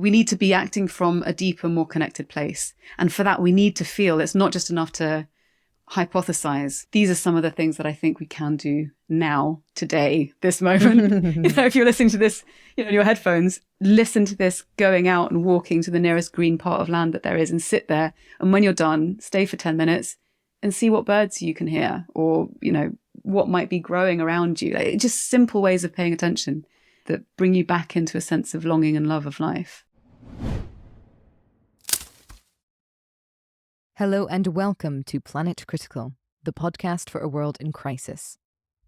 we need to be acting from a deeper, more connected place. And for that, we need to feel. It's not just enough to hypothesize. These are some of the things that I think we can do now, today, this moment. If you're listening to this, in your headphones, listen to this going out and walking to the nearest green part of land that there is and sit there. And when you're done, stay for 10 minutes and see what birds you can hear or, what might be growing around you. Just simple ways of paying attention that bring you back into a sense of longing and love of life. Hello and welcome to Planet Critical, the podcast for a world in crisis.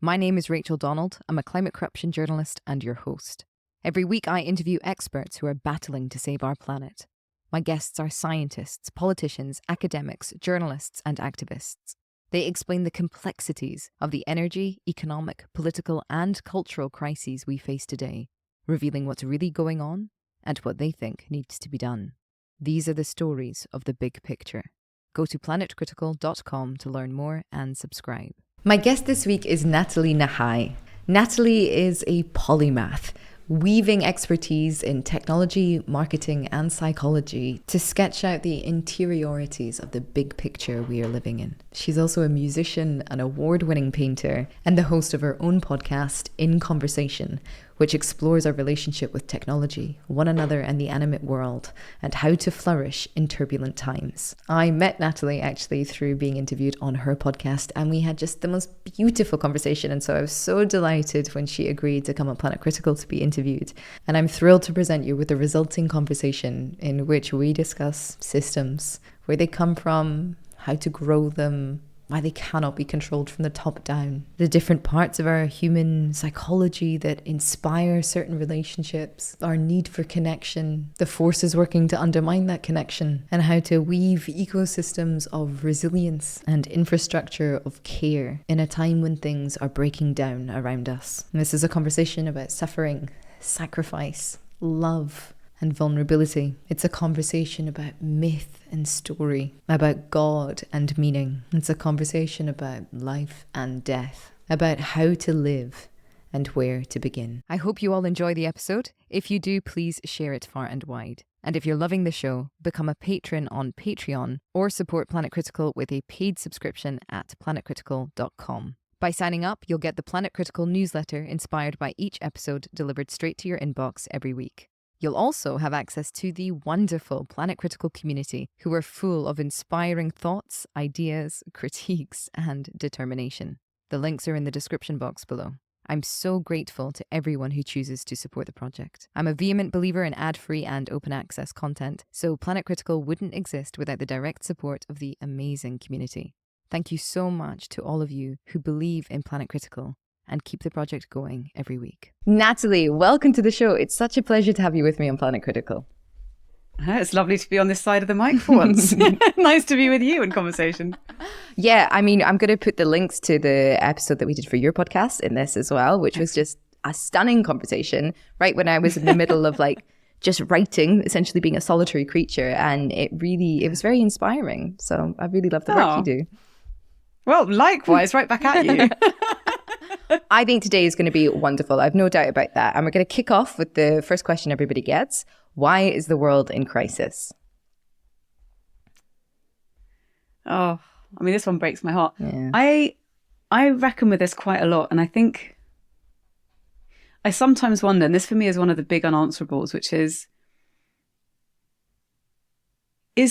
My name is Rachel Donald. I'm a climate corruption journalist and your host. Every week I interview experts who are battling to save our planet. My guests are scientists, politicians, academics, journalists and activists. They explain the complexities of the energy, economic, political and cultural crises we face today, revealing what's really going on and what they think needs to be done. These are the stories of the big picture. Go to planetcritical.com to learn more and subscribe. My guest this week is Nathalie Nahai. Nathalie is a polymath, weaving expertise in technology, marketing and psychology to sketch out the interiorities of the big picture we are living in. She's also a musician, an award-winning painter, and the host of her own podcast, In Conversation, which explores our relationship with technology, one another and the animate world, and how to flourish in turbulent times. I met Nathalie actually through being interviewed on her podcast, and we had just the most beautiful conversation. And so I was so delighted when she agreed to come on Planet Critical to be interviewed. And I'm thrilled to present you with the resulting conversation in which we discuss systems, where they come from, how to grow them, why they cannot be controlled from the top down, the different parts of our human psychology that inspire certain relationships, our need for connection, the forces working to undermine that connection, and how to weave ecosystems of resilience and infrastructure of care in a time when things are breaking down around us. And this is a conversation about suffering, sacrifice, love, and vulnerability. It's a conversation about myth and story, about God and meaning. It's a conversation about life and death, about how to live and where to begin. I hope you all enjoy the episode. If you do, please share it far and wide. And if you're loving the show, become a patron on Patreon or support Planet Critical with a paid subscription at planetcritical.com. By signing up, you'll get the Planet Critical newsletter inspired by each episode delivered straight to your inbox every week. You'll also have access to the wonderful Planet Critical community who are full of inspiring thoughts, ideas, critiques, and determination. The links are in the description box below. I'm so grateful to everyone who chooses to support the project. I'm a vehement believer in ad-free and open access content, so Planet Critical wouldn't exist without the direct support of the amazing community. Thank you so much to all of you who believe in Planet Critical and keep the project going every week. Nathalie, welcome to the show. It's such a pleasure to have you with me on Planet Critical. It's lovely to be on this side of the mic for once. Nice to be with you in conversation. Yeah, I mean, I'm going to put the links to the episode that we did for your podcast in this as well, which was just a stunning conversation, right when I was in the middle of just writing, essentially being a solitary creature. And it was very inspiring. So I really love the work you do. Well, likewise, right back at you. I think today is going to be wonderful. I've no doubt about that. And we're going to kick off with the first question everybody gets. Why is the world in crisis? Oh, I mean, this one breaks my heart. Yeah. I reckon with this quite a lot. And I think I sometimes wonder, and this for me is one of the big unanswerables, which is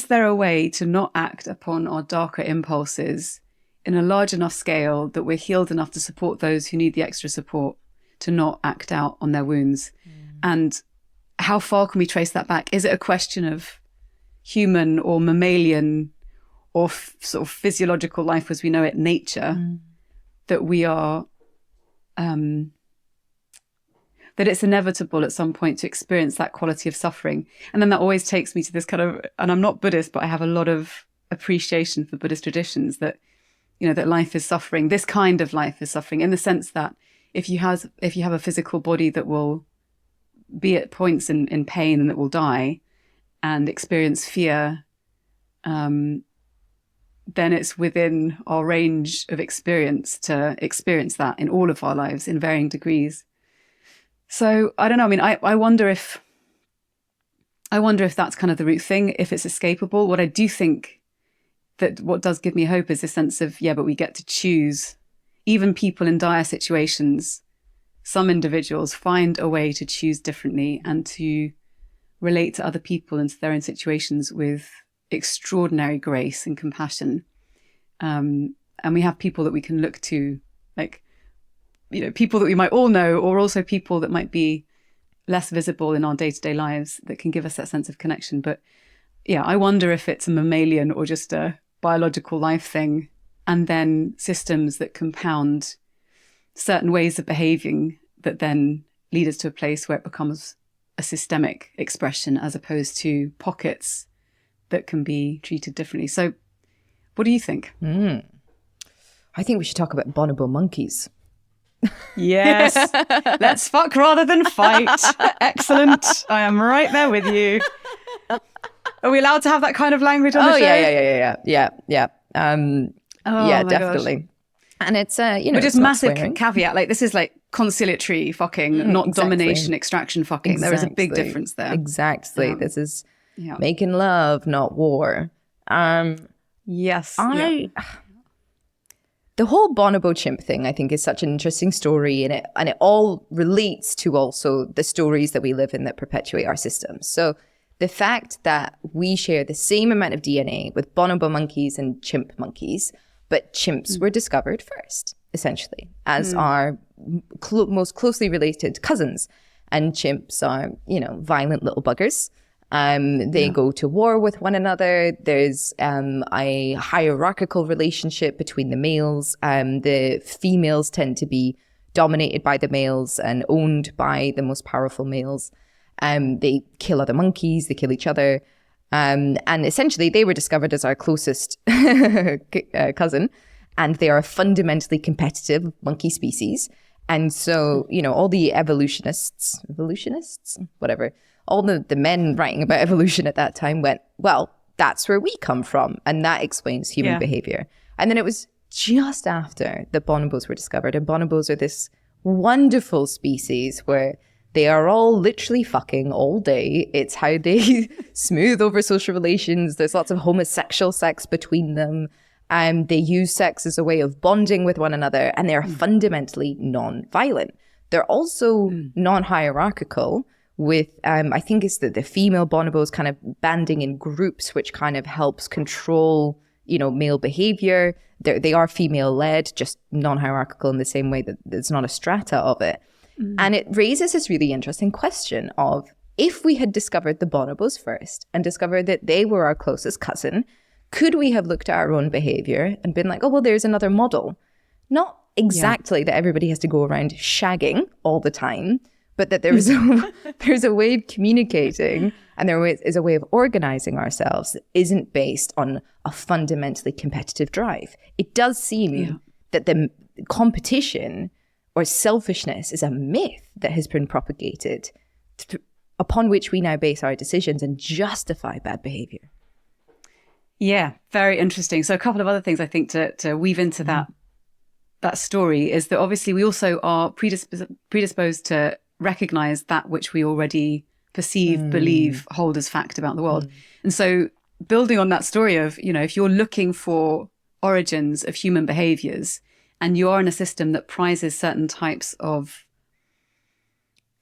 there a way to not act upon our darker impulses in a large enough scale that we're healed enough to support those who need the extra support to not act out on their wounds? And how far can we trace that back? Is it a question of human or mammalian or sort of physiological life as we know it, nature, that we are, that it's inevitable at some point to experience that quality of suffering? And then that always takes me to this kind of, and I'm not Buddhist, but I have a lot of appreciation for Buddhist traditions that, that life is suffering. This kind of life is suffering in the sense that if you have a physical body that will be at points in pain and that will die and experience fear, then it's within our range of experience to experience that in all of our lives in varying degrees. So I don't know. I mean, I wonder if I wonder if that's kind of the root thing, if it's escapable. What I do think that what does give me hope is a sense of, but we get to choose. Even people in dire situations, some individuals find a way to choose differently and to relate to other people and to their own situations with extraordinary grace and compassion. And we have people that we can look to, like, people that we might all know, or also people that might be less visible in our day-to-day lives that can give us that sense of connection. But I wonder if it's a mammalian or just a biological life thing, and then systems that compound certain ways of behaving that then lead us to a place where it becomes a systemic expression as opposed to pockets that can be treated differently. So what do you think? I think we should talk about bonobo monkeys. Yes. Let's fuck rather than fight. Excellent. I am right there with you. Are we allowed to have that kind of language on the show? Yeah. Oh, definitely. Gosh. And it's but just massive caveat. Like, this is like conciliatory fucking, not domination, extraction fucking. Exactly. There is a big difference there. Exactly. This is making love, not war. Yes. The whole bonobo chimp thing, I think, is such an interesting story, and it all relates to also the stories that we live in that perpetuate our systems. So the fact that we share the same amount of DNA with bonobo monkeys and chimp monkeys, but chimps were discovered first, essentially, as our most closely related cousins. And chimps are, violent little buggers. They go to war with one another. There's a hierarchical relationship between the males. The females tend to be dominated by the males and owned by the most powerful males. They kill other monkeys, they kill each other. And essentially they were discovered as our closest cousin, and they are a fundamentally competitive monkey species. And so, all the evolutionists, whatever, all the men writing about evolution at that time went, well, that's where we come from. And that explains human behavior. And then it was just after the bonobos were discovered. And bonobos are this wonderful species where they are all literally fucking all day. It's how they smooth over social relations. There's lots of homosexual sex between them. They use sex as a way of bonding with one another. And they're fundamentally non-violent. They're also non-hierarchical, with, I think it's the female bonobos kind of banding in groups, which kind of helps control, male behavior. They are female-led, just non-hierarchical in the same way that there's not a strata of it. And it raises this really interesting question of, if we had discovered the bonobos first and discovered that they were our closest cousin, could we have looked at our own behavior and been like, oh, well, there's another model? Not exactly that everybody has to go around shagging all the time, but that there's a way of communicating, and there is a way of organizing ourselves that isn't based on a fundamentally competitive drive. It does seem that the competition or selfishness is a myth that has been propagated upon which we now base our decisions and justify bad behavior. Yeah, very interesting. So a couple of other things I think to weave into that story is that obviously we also are predisposed to recognize that which we already perceive, believe, hold as fact about the world. And so building on that story of, if you're looking for origins of human behaviors and you are in a system that prizes certain types of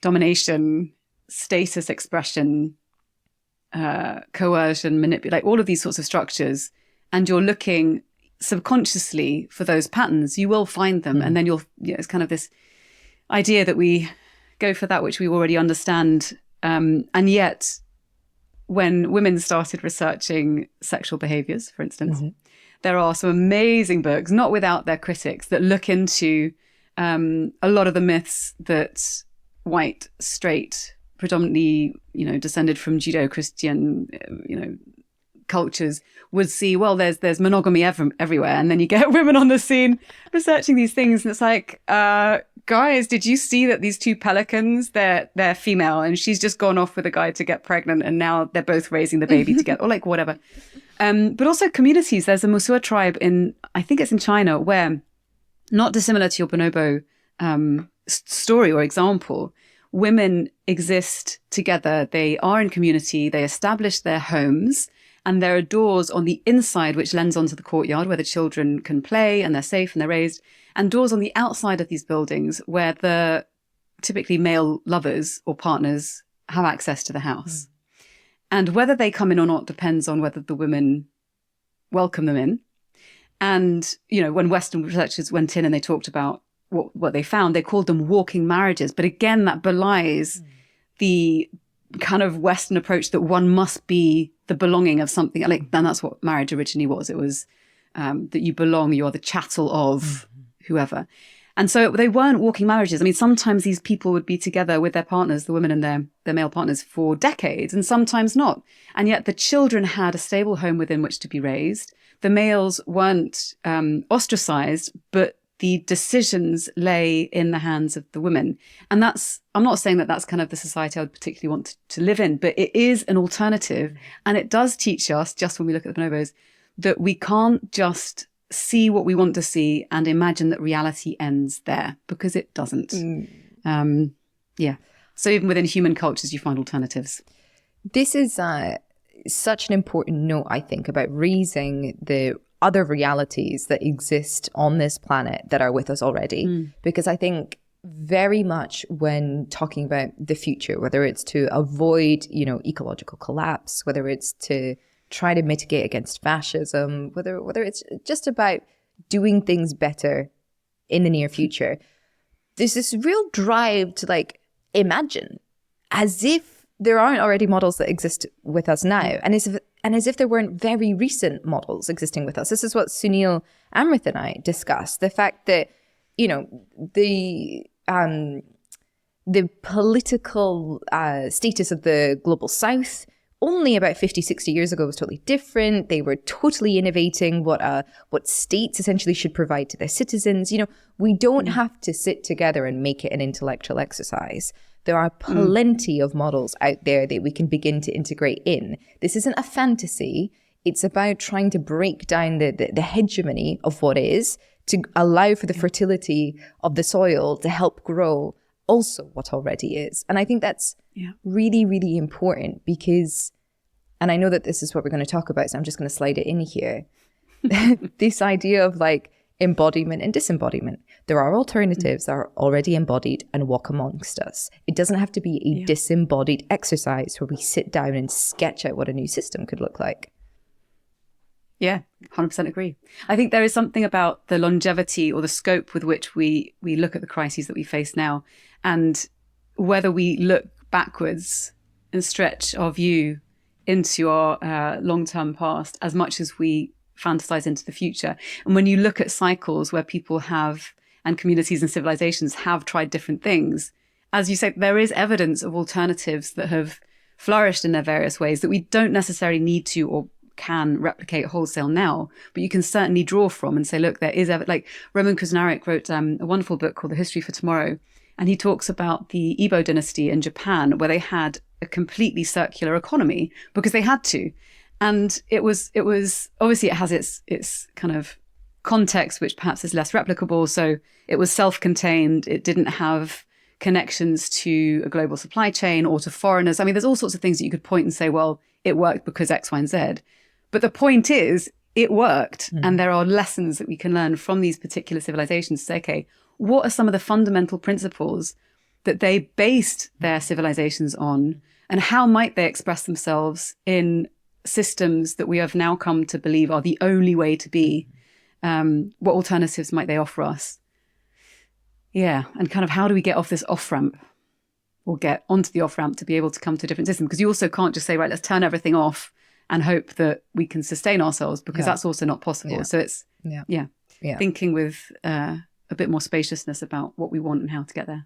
domination, status expression, coercion, manipulate, all of these sorts of structures, and you're looking subconsciously for those patterns, you will find them. And then it's kind of this idea that we go for that which we already understand. And yet, when women started researching sexual behaviors, for instance, there are some amazing books, not without their critics, that look into a lot of the myths that white, straight, predominantly, descended from Judeo-Christian, cultures would see, well, there's monogamy everywhere. And then you get women on the scene researching these things. And it's like, guys, did you see that these two pelicans, they're female and she's just gone off with a guy to get pregnant and now they're both raising the baby together, or like whatever. But also communities. There's a Musua tribe I think it's in China, where, not dissimilar to your bonobo story or example, women exist together. They are in community. They establish their homes. And there are doors on the inside, which lends onto the courtyard where the children can play and they're safe and they're raised. And doors on the outside of these buildings where the typically male lovers or partners have access to the house. And whether they come in or not depends on whether the women welcome them in. And, you know, when Western researchers went in and they talked about what they found, they called them walking marriages. But again, that belies the kind of Western approach that one must be the belonging of something. Like, and that's what marriage originally was. It was that you belong, you're the chattel of whoever. And so they weren't walking marriages. I mean, sometimes these people would be together with their partners, the women and their male partners, for decades, and sometimes not. And yet the children had a stable home within which to be raised. The males weren't ostracized, but the decisions lay in the hands of the women. And I'm not saying that that's kind of the society I would particularly want to live in, but it is an alternative. And it does teach us, just when we look at the bonobos, that we can't just see what we want to see and imagine that reality ends there, because it doesn't. So even within human cultures, you find alternatives. This is such an important note, I think, about raising the other realities that exist on this planet that are with us already. Because I think very much when talking about the future, whether it's to avoid, you know, ecological collapse, whether it's to try to mitigate against fascism, whether it's just about doing things better in the near future, there's this real drive to like imagine as if there aren't already models that exist with us now, and as if there weren't very recent models existing with us. This is what Sunil Amrit and I discussed, the fact that, you know, the political status of the global south only about 50, 60 years ago was totally different. They were totally innovating what states essentially should provide to their citizens. You know, we don't have to sit together and make it an intellectual exercise. There are plenty of models out there that we can begin to integrate in. This isn't a fantasy. It's about trying to break down the hegemony of what is, to allow for the fertility of the soil to help grow also what already is. And I think that's really, really important because, and I know that this is what we're going to talk about, so I'm just going to slide it in here. This idea of like embodiment and disembodiment. There are alternatives that are already embodied and walk amongst us. It doesn't have to be a disembodied exercise where we sit down and sketch out what a new system could look like. Yeah, 100% agree. I think there is something about the longevity or the scope with which we look at the crises that we face now, and whether we look backwards and stretch our view into our long-term past as much as we fantasize into the future. And when you look at cycles where people have, and communities and civilizations have tried different things, as you say, there is evidence of alternatives that have flourished in their various ways that we don't necessarily need to or can replicate wholesale now, but you can certainly draw from and say, look, there is like Roman Krznaric wrote a wonderful book called The History for Tomorrow, and he talks about the Edo dynasty in Japan, where they had a completely circular economy because they had to, and it was obviously it has its kind of context which perhaps is less replicable. So it was self-contained. It didn't have connections to a global supply chain or to foreigners. I mean, there's all sorts of things that you could point and say, well, it worked because X, Y, and Z. But the point is, it worked. And there are lessons that we can learn from these particular civilizations to say, okay, what are some of the fundamental principles that they based their civilizations on? And how might they express themselves in systems that we have now come to believe are the only way to be? What alternatives might they offer us? Yeah. And kind of how do we get off this off-ramp or get onto the off-ramp to be able to come to a different system? Because you also can't just say, right, let's turn everything off and hope that we can sustain ourselves, because that's also not possible. So it's thinking with a bit more spaciousness about what we want and how to get there.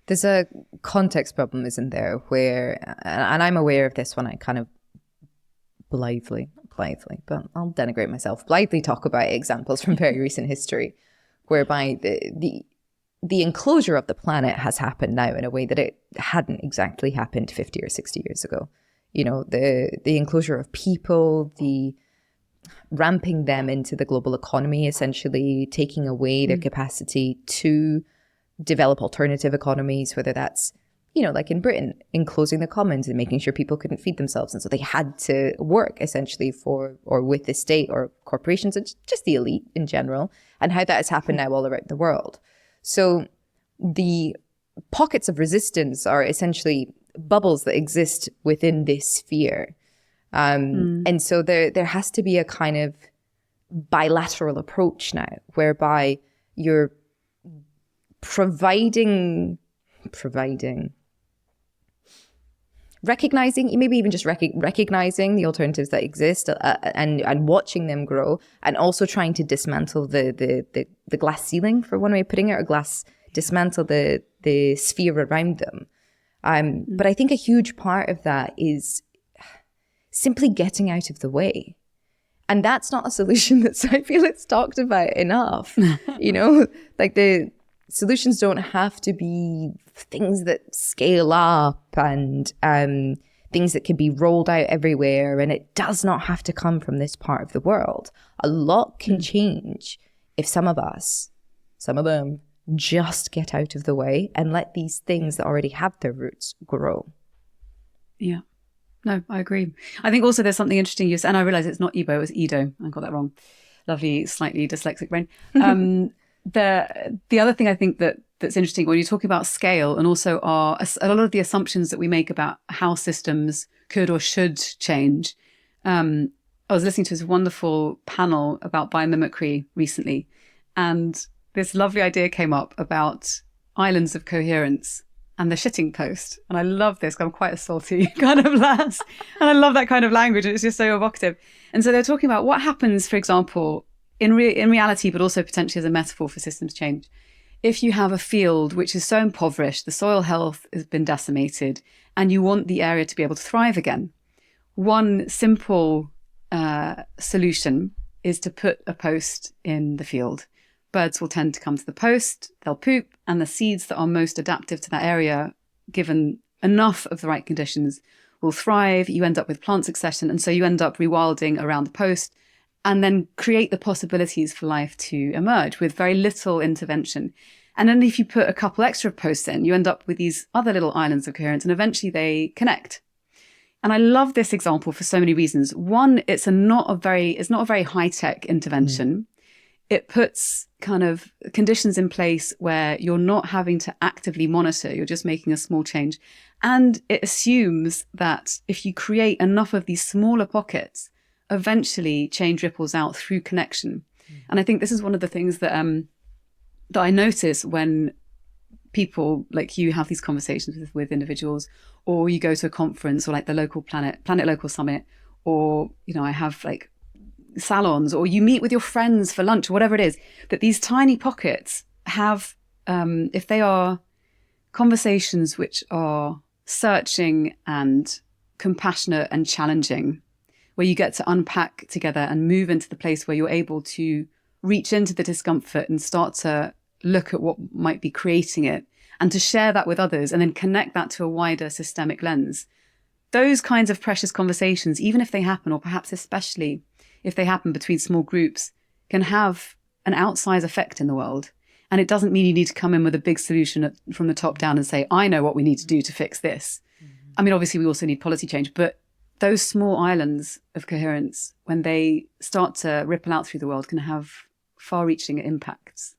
There's a context problem, isn't there, where, and I'm aware of this when I kind of blithely, but I'll denigrate myself, blithely talk about examples from very recent history, whereby the enclosure of the planet has happened now in a way that it hadn't exactly happened 50 or 60 years ago. You know, the enclosure of people, the ramping them into the global economy, essentially taking away their capacity to develop alternative economies, whether that's like in Britain, enclosing the commons and making sure people couldn't feed themselves. And so they had to work essentially for or with the state or corporations and just the elite in general, and how that has happened now all around the world. So the pockets of resistance are essentially bubbles that exist within this sphere. And so there has to be a kind of bilateral approach now, whereby you're recognizing, maybe even just recognizing the alternatives that exist and watching them grow, and also trying to dismantle the glass ceiling, for one way of putting it, or dismantle the sphere around them. But I think a huge part of that is simply getting out of the way. And that's not a solution that I feel it's talked about enough. Like the solutions don't have to be things that scale up and things that can be rolled out everywhere. And it does not have to come from this part of the world. A lot can change if some of them, just get out of the way and let these things that already have their roots grow. Yeah. No, I agree. I think also there's something interesting you said, and I realize it's not Igbo, it's Edo. I got that wrong. Lovely, slightly dyslexic brain. The other thing I think that's interesting when you're talking about scale, and also a lot of the assumptions that we make about how systems could or should change. I was listening to this wonderful panel about biomimicry recently, and this lovely idea came up about islands of coherence and the shitting post. And I love this. I'm quite a salty kind of lass. And I love that kind of language. And it's just so evocative. And so they're talking about what happens, for example, in reality, but also potentially as a metaphor for systems change. If you have a field which is so impoverished, the soil health has been decimated, and you want the area to be able to thrive again, one simple solution is to put a post in the field. Birds will tend to come to the post, they'll poop, and the seeds that are most adaptive to that area, given enough of the right conditions, will thrive. You end up with plant succession, and so you end up rewilding around the post and then create the possibilities for life to emerge with very little intervention. And then if you put a couple extra posts in, you end up with these other little islands of coherence, and eventually they connect. And I love this example for so many reasons. One, it's not a very high-tech intervention. It puts kind of conditions in place where you're not having to actively monitor, you're just making a small change. And it assumes that if you create enough of these smaller pockets, eventually change ripples out through connection. And I think this is one of the things that I notice when people like you have these conversations with individuals, or you go to a conference, or like the local Planet Local Summit, or, I have like salons, or you meet with your friends for lunch, or whatever it is, that these tiny pockets have, if they are conversations which are searching and compassionate and challenging, where you get to unpack together and move into the place where you're able to reach into the discomfort and start to look at what might be creating it, and to share that with others, and then connect that to a wider systemic lens. Those kinds of precious conversations, even if they happen, or perhaps especially if they happen between small groups, can have an outsized effect in the world. And it doesn't mean you need to come in with a big solution from the top down and say, I know what we need to do to fix this. I mean, obviously we also need policy change, but those small islands of coherence, when they start to ripple out through the world, can have far-reaching impacts.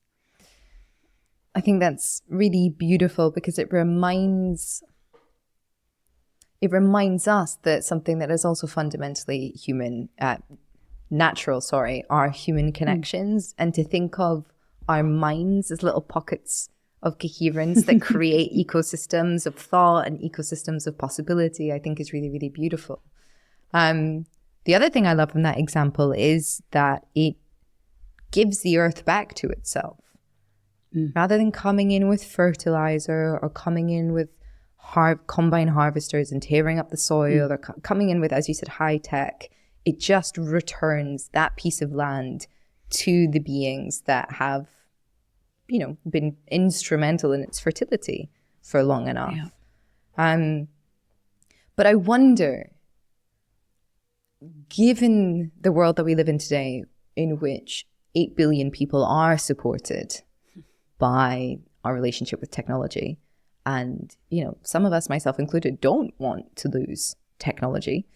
I think that's really beautiful, because it reminds us that something that is also fundamentally human, natural, are human connections, and to think of our minds as little pockets of coherence that create ecosystems of thought and ecosystems of possibility, I think is really, really beautiful. The other thing I love from that example is that it gives the earth back to itself. Rather than coming in with fertilizer, or coming in with combine harvesters and tearing up the soil, or coming in with, as you said, high tech, it just returns that piece of land to the beings that have, been instrumental in its fertility for long enough. Yeah. But I wonder, given the world that we live in today, in which 8 billion people are supported by our relationship with technology, And, some of us, myself included, don't want to lose technology,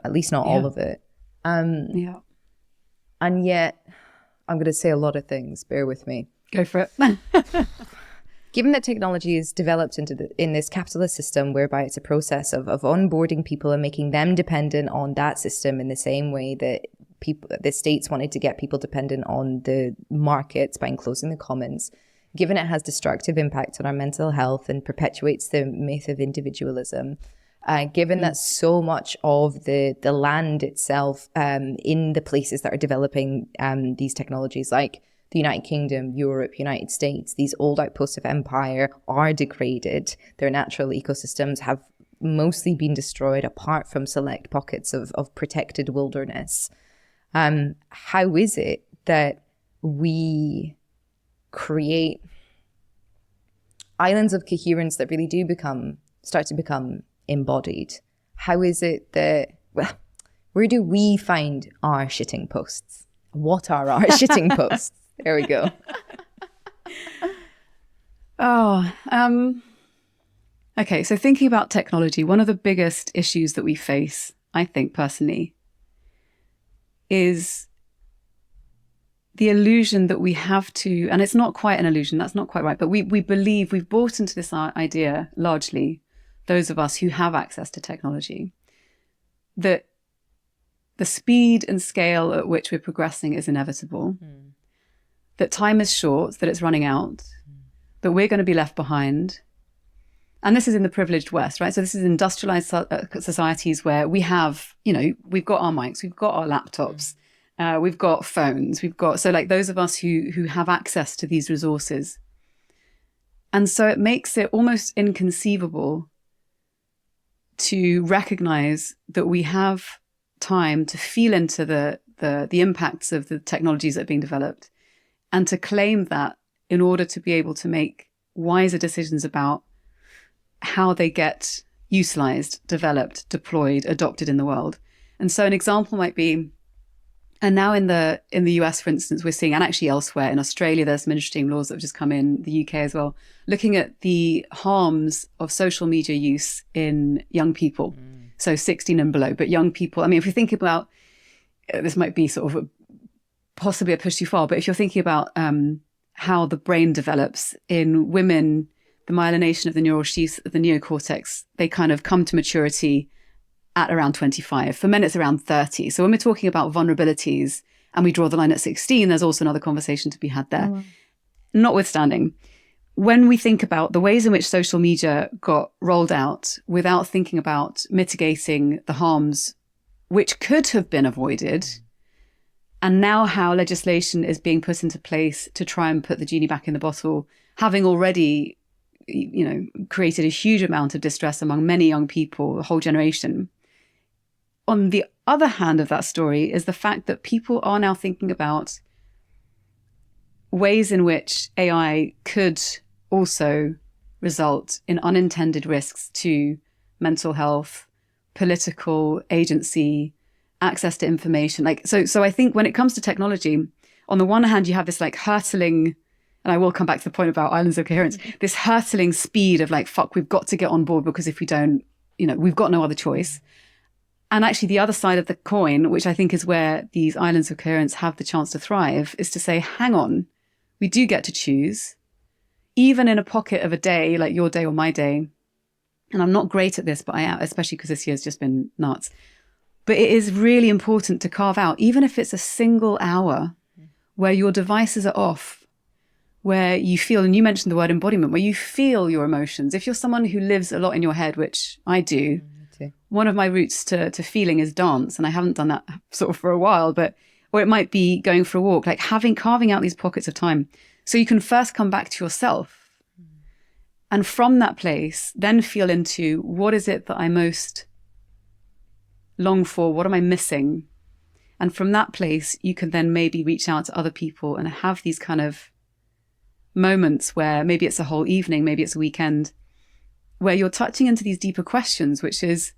at least not all of it. Yeah. And yet, I'm going to say a lot of things. Bear with me. Go for it. Given that technology is developed in this capitalist system whereby it's a process of onboarding people and making them dependent on that system in the same way that the states wanted to get people dependent on the markets by enclosing the commons, given it has destructive impact on our mental health and perpetuates the myth of individualism, given that so much of the land itself in the places that are developing these technologies, like the United Kingdom, Europe, United States, these old outposts of empire are degraded. Their natural ecosystems have mostly been destroyed apart from select pockets of protected wilderness. How is it that we create islands of coherence that really do start to become embodied? How is it that, where do we find our shitting posts? What are our shitting posts? There we go. Okay, so thinking about technology, one of the biggest issues that we face, I think personally, is the illusion that we have to, and it's not quite an illusion, that's not quite right, but we believe, we've bought into this idea largely, those of us who have access to technology, that the speed and scale at which we're progressing is inevitable. That time is short, that it's running out, that we're going to be left behind. And this is in the privileged West, right? So this is industrialized societies where we have, we've got our mics, we've got our laptops, we've got phones, so like those of us who have access to these resources. And so it makes it almost inconceivable to recognize that we have time to feel into the impacts of the technologies that are being developed, and to claim that in order to be able to make wiser decisions about how they get utilized, developed, deployed, adopted in the world. And so an example might be, and now in the US, for instance, we're seeing, and actually elsewhere in Australia, there's some interesting laws that have just come in, the UK as well, looking at the harms of social media use in young people. So 16 and below, but young people, I mean, if you think about, this might be sort of possibly a push too far, but if you're thinking about how the brain develops in women, the myelination of the neural sheaths of the neocortex, they kind of come to maturity at around 25. For men, it's around 30. So when we're talking about vulnerabilities and we draw the line at 16, there's also another conversation to be had there. Notwithstanding, when we think about the ways in which social media got rolled out without thinking about mitigating the harms which could have been avoided, and now how legislation is being put into place to try and put the genie back in the bottle, having already, created a huge amount of distress among many young people, a whole generation. On the other hand of that story is the fact that people are now thinking about ways in which AI could also result in unintended risks to mental health, political agency, access to information. So I think when it comes to technology, on the one hand, you have this hurtling, and I will come back to the point about islands of coherence, this hurtling speed of fuck, we've got to get on board, because if we don't, we've got no other choice. And actually the other side of the coin, which I think is where these islands of coherence have the chance to thrive, is to say, hang on, we do get to choose, even in a pocket of a day, like your day or my day. And I'm not great at this, but I am, especially because this year's just been nuts. But it is really important to carve out, even if it's a single hour where your devices are off, where you feel, and you mentioned the word embodiment, where you feel your emotions. If you're someone who lives a lot in your head, which I do, one of my routes to feeling is dance. And I haven't done that sort of for a while, or it might be going for a walk, carving out these pockets of time. So you can first come back to yourself. And from that place, then feel into what is it that I most long for? What am I missing? And from that place, you can then maybe reach out to other people and have these kind of moments where maybe it's a whole evening, maybe it's a weekend, where you're touching into these deeper questions, which is,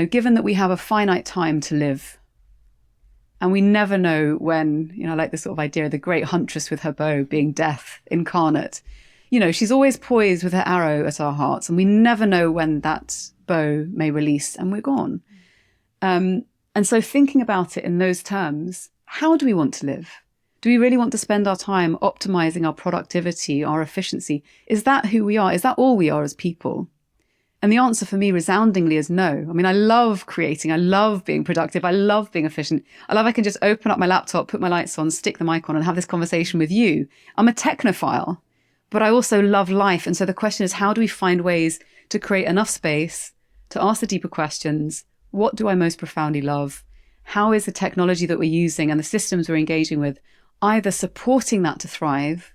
given that we have a finite time to live, and we never know when, like this sort of idea of the great huntress with her bow being death incarnate, she's always poised with her arrow at our hearts, and we never know when that bow may release and we're gone. And so thinking about it in those terms, how do we want to live? Do we really want to spend our time optimizing our productivity, our efficiency? Is that who we are? Is that all we are as people? And the answer for me resoundingly is no. I mean, I love creating. I love being productive. I love being efficient. I can just open up my laptop, put my lights on, stick the mic on and have this conversation with you. I'm a technophile, but I also love life. And so the question is, how do we find ways to create enough space to ask the deeper questions? What do I most profoundly love? How is the technology that we're using and the systems we're engaging with either supporting that to thrive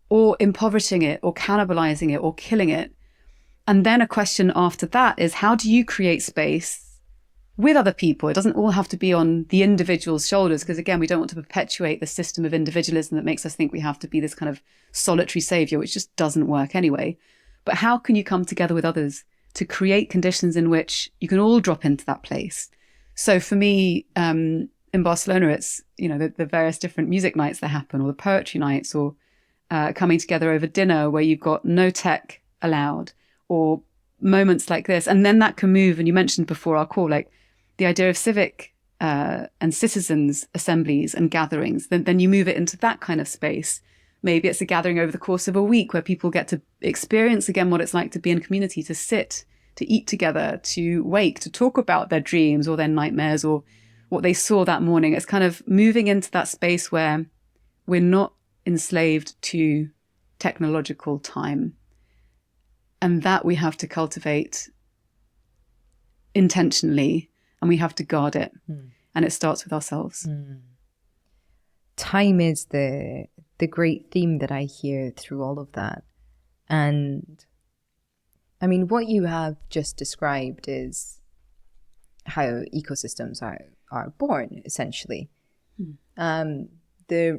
or impoverishing it or cannibalizing it or killing it? And then a question after that is, how do you create space with other people? It doesn't all have to be on the individual's shoulders, because again, we don't want to perpetuate the system of individualism that makes us think we have to be this kind of solitary savior, which just doesn't work anyway. But how can you come together with others to create conditions in which you can all drop into that place? So for me, in Barcelona, it's, the various different music nights that happen, or the poetry nights, or coming together over dinner where you've got no tech allowed, or moments like this. And then that can move. And you mentioned before our call, like the idea of civic and citizens assemblies and gatherings, then you move it into that kind of space. Maybe it's a gathering over the course of a week where people get to experience again what it's like to be in community, to sit, to eat together, to wake, to talk about their dreams or their nightmares or what they saw that morning. It's kind of moving into that space where we're not enslaved to technological time. And that we have to cultivate intentionally, and we have to guard it. And it starts with ourselves. Time is the great theme that I hear through all of that. And I mean, what you have just described is how ecosystems are born, essentially. The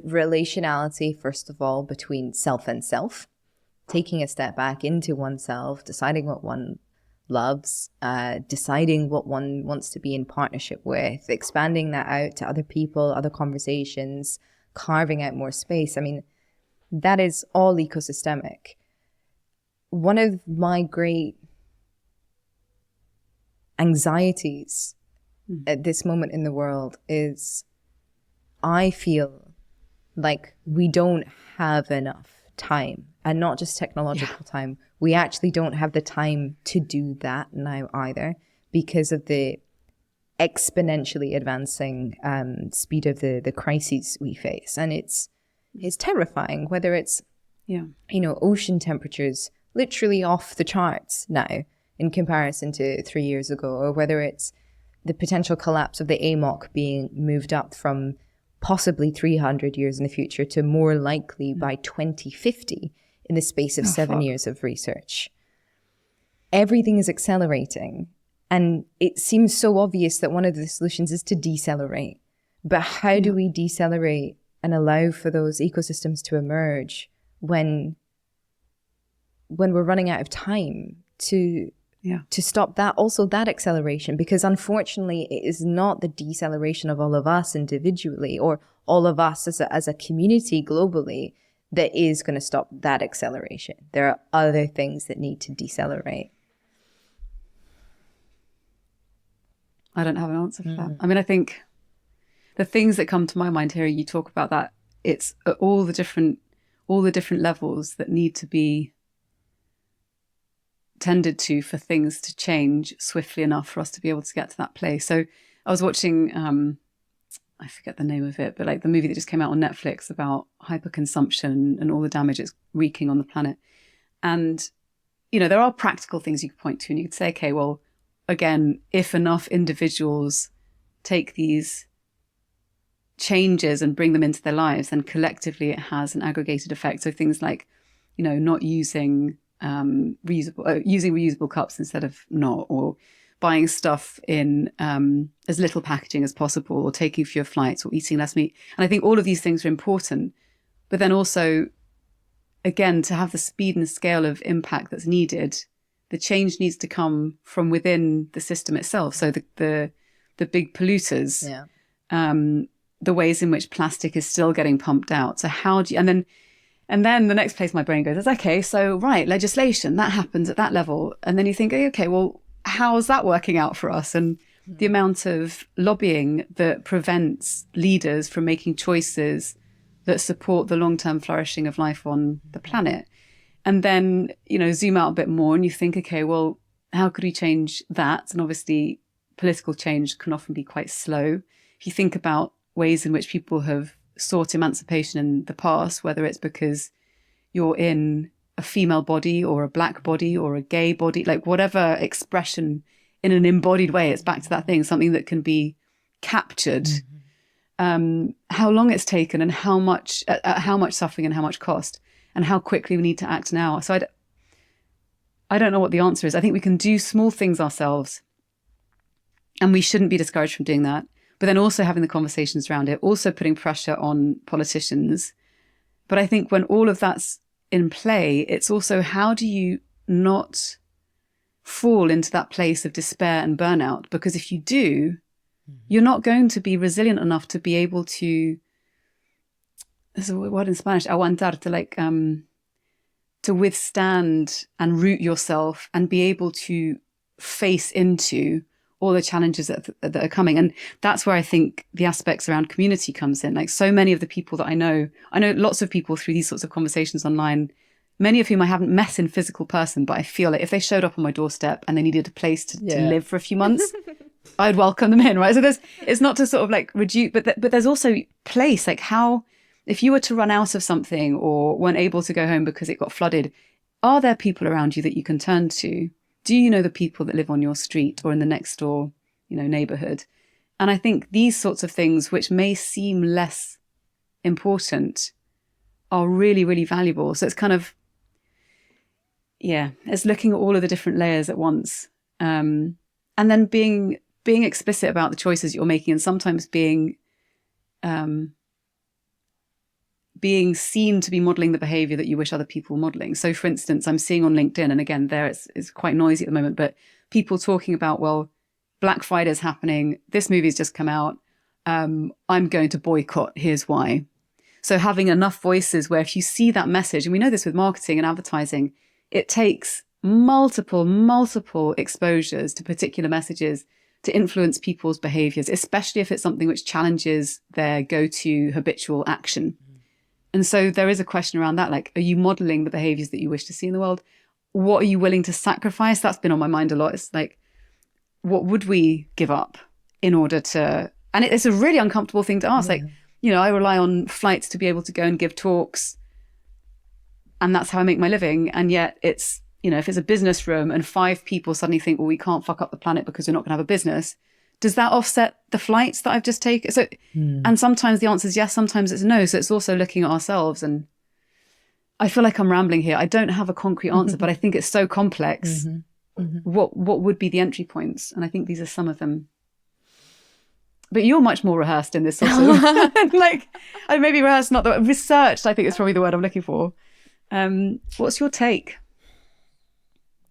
relationality, first of all, between self and self, taking a step back into oneself, deciding what one loves, deciding what one wants to be in partnership with, expanding that out to other people, other conversations, carving out more space. I mean, that is all ecosystemic. One of my great anxieties at this moment in the world is I feel like we don't have enough time, and not just technological time. We actually don't have the time to do that now either, because of the exponentially advancing speed of the crises we face. And it's terrifying, whether it's ocean temperatures literally off the charts now in comparison to 3 years ago, or whether it's the potential collapse of the AMOC being moved up from possibly 300 years in the future to more likely by 2050 in the space of 7 years of research. Everything is accelerating, and it seems so obvious that one of the solutions is to decelerate. But how do we decelerate and allow for those ecosystems to emerge when we're running out of time to stop that acceleration? Because unfortunately, it is not the deceleration of all of us individually or all of us as a community globally that is going to stop that acceleration. There are other things that need to decelerate. I don't have an answer for that. I mean, I think the things that come to my mind here, you talk about that, it's at all the different levels that need to be tended to for things to change swiftly enough for us to be able to get to that place. So I was watching, I forget the name of it, but like the movie that just came out on Netflix about hyperconsumption and all the damage it's wreaking on the planet. And, there are practical things you could point to, and you could say, okay, well, again, if enough individuals take these changes and bring them into their lives, then collectively it has an aggregated effect. So things like, not using reusable cups instead of not, or buying stuff in as little packaging as possible, or taking fewer flights, or eating less meat. And I think all of these things are important. But then also, again, to have the speed and scale of impact that's needed, the change needs to come from within the system itself. So the big polluters, the ways in which plastic is still getting pumped out. So how do you, and then And then the next place my brain goes is, okay, so right, legislation, that happens at that level. And then you think, okay, well, how's that working out for us? And the amount of lobbying that prevents leaders from making choices that support the long-term flourishing of life on the planet. And then, zoom out a bit more and you think, okay, well, how could we change that? And obviously political change can often be quite slow. If you think about ways in which people have sought emancipation in the past, whether it's because you're in a female body or a black body or a gay body, like whatever expression in an embodied way, it's back to that thing, something that can be captured. How long it's taken and how much suffering and how much cost and how quickly we need to act now. So I don't know what the answer is. I think we can do small things ourselves and we shouldn't be discouraged from doing that. But then also having the conversations around it, also putting pressure on politicians. But I think when all of that's in play, it's also how do you not fall into that place of despair and burnout? Because if you do, you're not going to be resilient enough to be able to, there's a word in Spanish, aguantar, to withstand and root yourself and be able to face into all the challenges that are coming. And that's where I think the aspects around community comes in. Like so many of the people that I know lots of people through these sorts of conversations online, many of whom I haven't met in physical person, but I feel like if they showed up on my doorstep and they needed a place to live for a few months, I'd welcome them in, right? So it's not to sort of like reduce, but there's also place, like how, if you were to run out of something or weren't able to go home because it got flooded, are there people around you that you can turn to? Do you know the people that live on your street or in the next door, neighborhood? And I think these sorts of things, which may seem less important, are really, really valuable. So it's kind of, it's looking at all of the different layers at once. And then being explicit about the choices you're making and sometimes being seen to be modeling the behavior that you wish other people were modeling. So for instance, I'm seeing on LinkedIn, and again, there it's quite noisy at the moment, but people talking about, well, Black Friday is happening. This movie's just come out. I'm going to boycott. Here's why. So having enough voices where if you see that message, and we know this with marketing and advertising, it takes multiple exposures to particular messages to influence people's behaviors, especially if it's something which challenges their go-to habitual action. And so there is a question around that, like, are you modeling the behaviors that you wish to see in the world? What are you willing to sacrifice? That's been on my mind a lot. It's like, what would we give up in order to, and it's a really uncomfortable thing to ask. Like, I rely on flights to be able to go and give talks, and that's how I make my living. And yet it's, if it's a business room and 5 people suddenly think, well, we can't fuck up the planet because we're not going to have a business, does that offset the flights that I've just taken? So, and sometimes the answer is yes, sometimes it's no. So it's also looking at ourselves. And I feel like I'm rambling here. I don't have a concrete answer, but I think it's so complex. What would be the entry points? And I think these are some of them. But you're much more rehearsed in this sort of, like, I maybe rehearsed, not the researched, I think is probably the word I'm looking for. What's your take?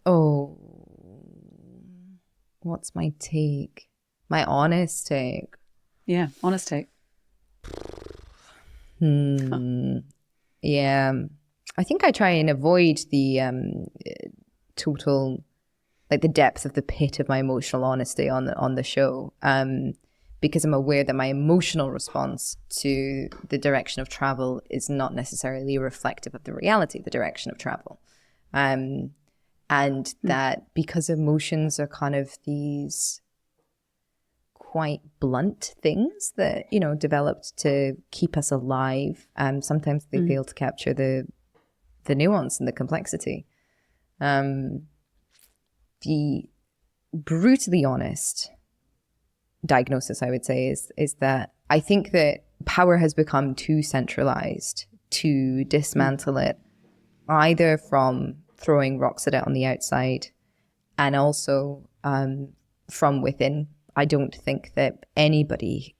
Oh, what's my take? My honest take. Yeah, honest take. Yeah. I think I try and avoid the total, like the depth of the pit of my emotional honesty on the show, because I'm aware that my emotional response to the direction of travel is not necessarily reflective of the reality of the direction of travel. And that because emotions are kind of these quite blunt things that, developed to keep us alive, sometimes they fail to capture the nuance and the complexity. The brutally honest diagnosis, I would say, is that I think that power has become too centralized to dismantle it, either from throwing rocks at it on the outside and also from within. I don't think that anybody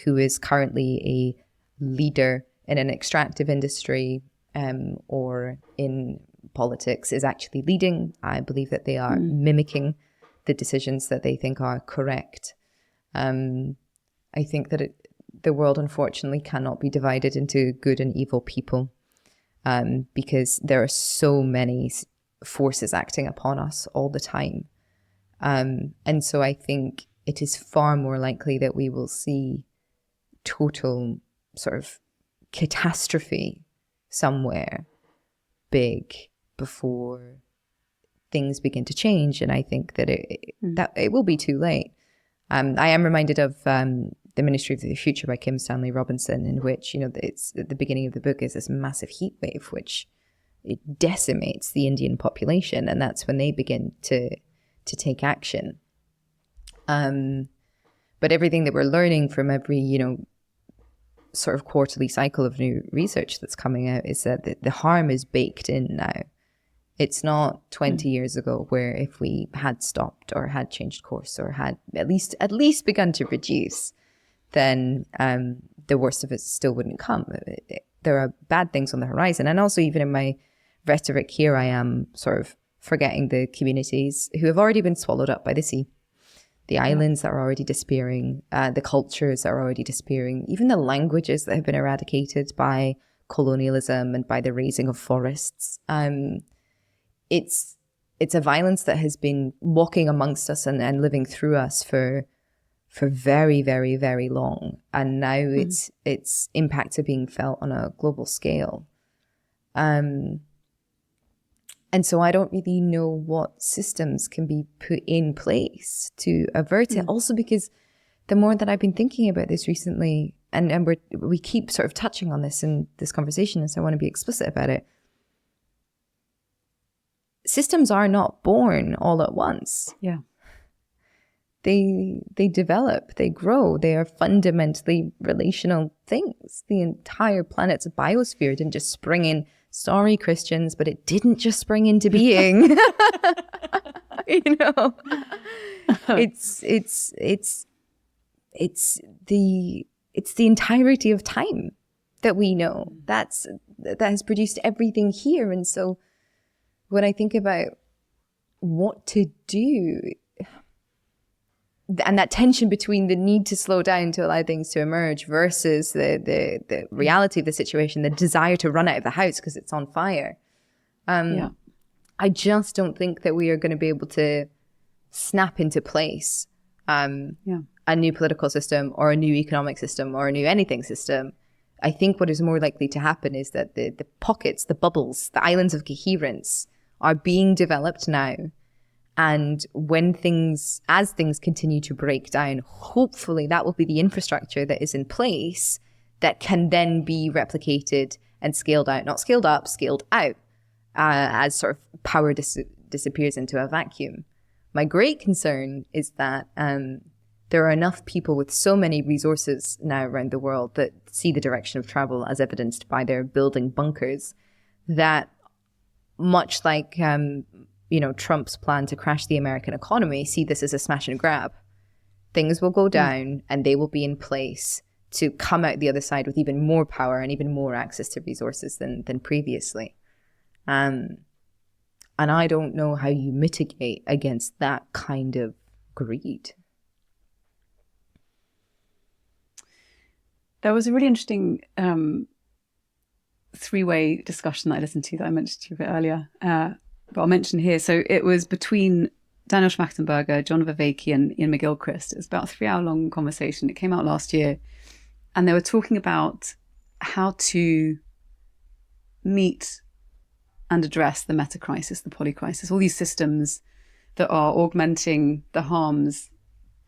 who is currently a leader in an extractive industry or in politics is actually leading. I believe that they are mimicking the decisions that they think are correct. I think that the world, unfortunately, cannot be divided into good and evil people. because there are so many forces acting upon us all the time. And so I think it is far more likely that we will see total sort of catastrophe somewhere big before things begin to change. And I think that it will be too late. I am reminded of The Ministry of the Future by Kim Stanley Robinson, in which, it's at the beginning of the book is this massive heat wave, which it decimates the Indian population. And that's when they begin to take action. But everything that we're learning from every, sort of quarterly cycle of new research that's coming out is that the harm is baked in now. It's not 20 years ago where if we had stopped or had changed course or had at least begun to reduce, then the worst of it still wouldn't come. There are bad things on the horizon. And also even in my rhetoric here, I am sort of forgetting the communities who have already been swallowed up by the sea, the islands that are already disappearing, the cultures that are already disappearing, even the languages that have been eradicated by colonialism and by the raising of forests. It's a violence that has been walking amongst us and living through us for very, very, very long. And now its impacts are being felt on a global scale. And so I don't really know what systems can be put in place to avert it. Also because the more that I've been thinking about this recently, and we keep sort of touching on this in this conversation, and so I want to be explicit about it. Systems are not born all at once. Yeah. They develop, they grow, they are fundamentally relational things. The entire planet's biosphere didn't just spring in. Sorry, Christians, but it didn't just spring into being. It's the entirety of time that we know that has produced everything here. And so when I think about what to do, and that tension between the need to slow down to allow things to emerge versus the reality of the situation, the desire to run out of the house because it's on fire. I just don't think that we are going to be able to snap into place a new political system or a new economic system or a new anything system. I think what is more likely to happen is that the pockets, the bubbles, the islands of coherence are being developed now. And as things continue to break down, hopefully that will be the infrastructure that is in place that can then be replicated and scaled out, not scaled up, scaled out, as sort of power disappears into a vacuum. My great concern is that there are enough people with so many resources now around the world that see the direction of travel as evidenced by their building bunkers, that much like Trump's plan to crash the American economy, see this as a smash and grab. Things will go down and they will be in place to come out the other side with even more power and even more access to resources than previously. And I don't know how you mitigate against that kind of greed. There was a really interesting three-way discussion that I listened to that I mentioned to you a bit earlier, but I'll mention here. So it was between Daniel Schmachtenberger, John Vervaeke and Ian McGilchrist. It was about a 3-hour-long conversation. It came out last year. And they were talking about how to meet and address the meta crisis, the poly crisis, all these systems that are augmenting the harms